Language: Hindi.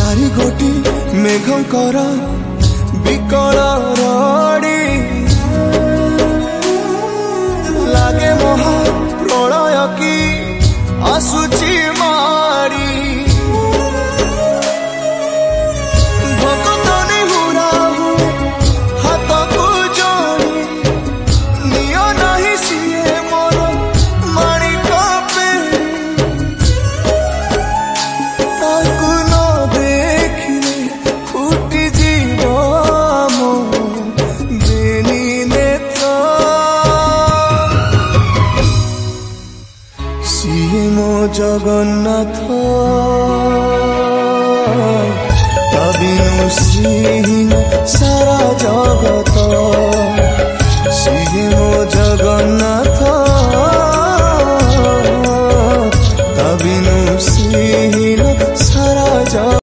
चारि गोटी मेघंकर विकल रड़ी लागे महा प्रलय की आसुची मारी भक्तनी हुरा हाथ को जोड़ी नियो नहीं सिए मोर माणिक पेड़ी ताकू न देखिले फुटी जीव मो बेनी नेत्र सिए मो जगन्नाथ तबिनु श्री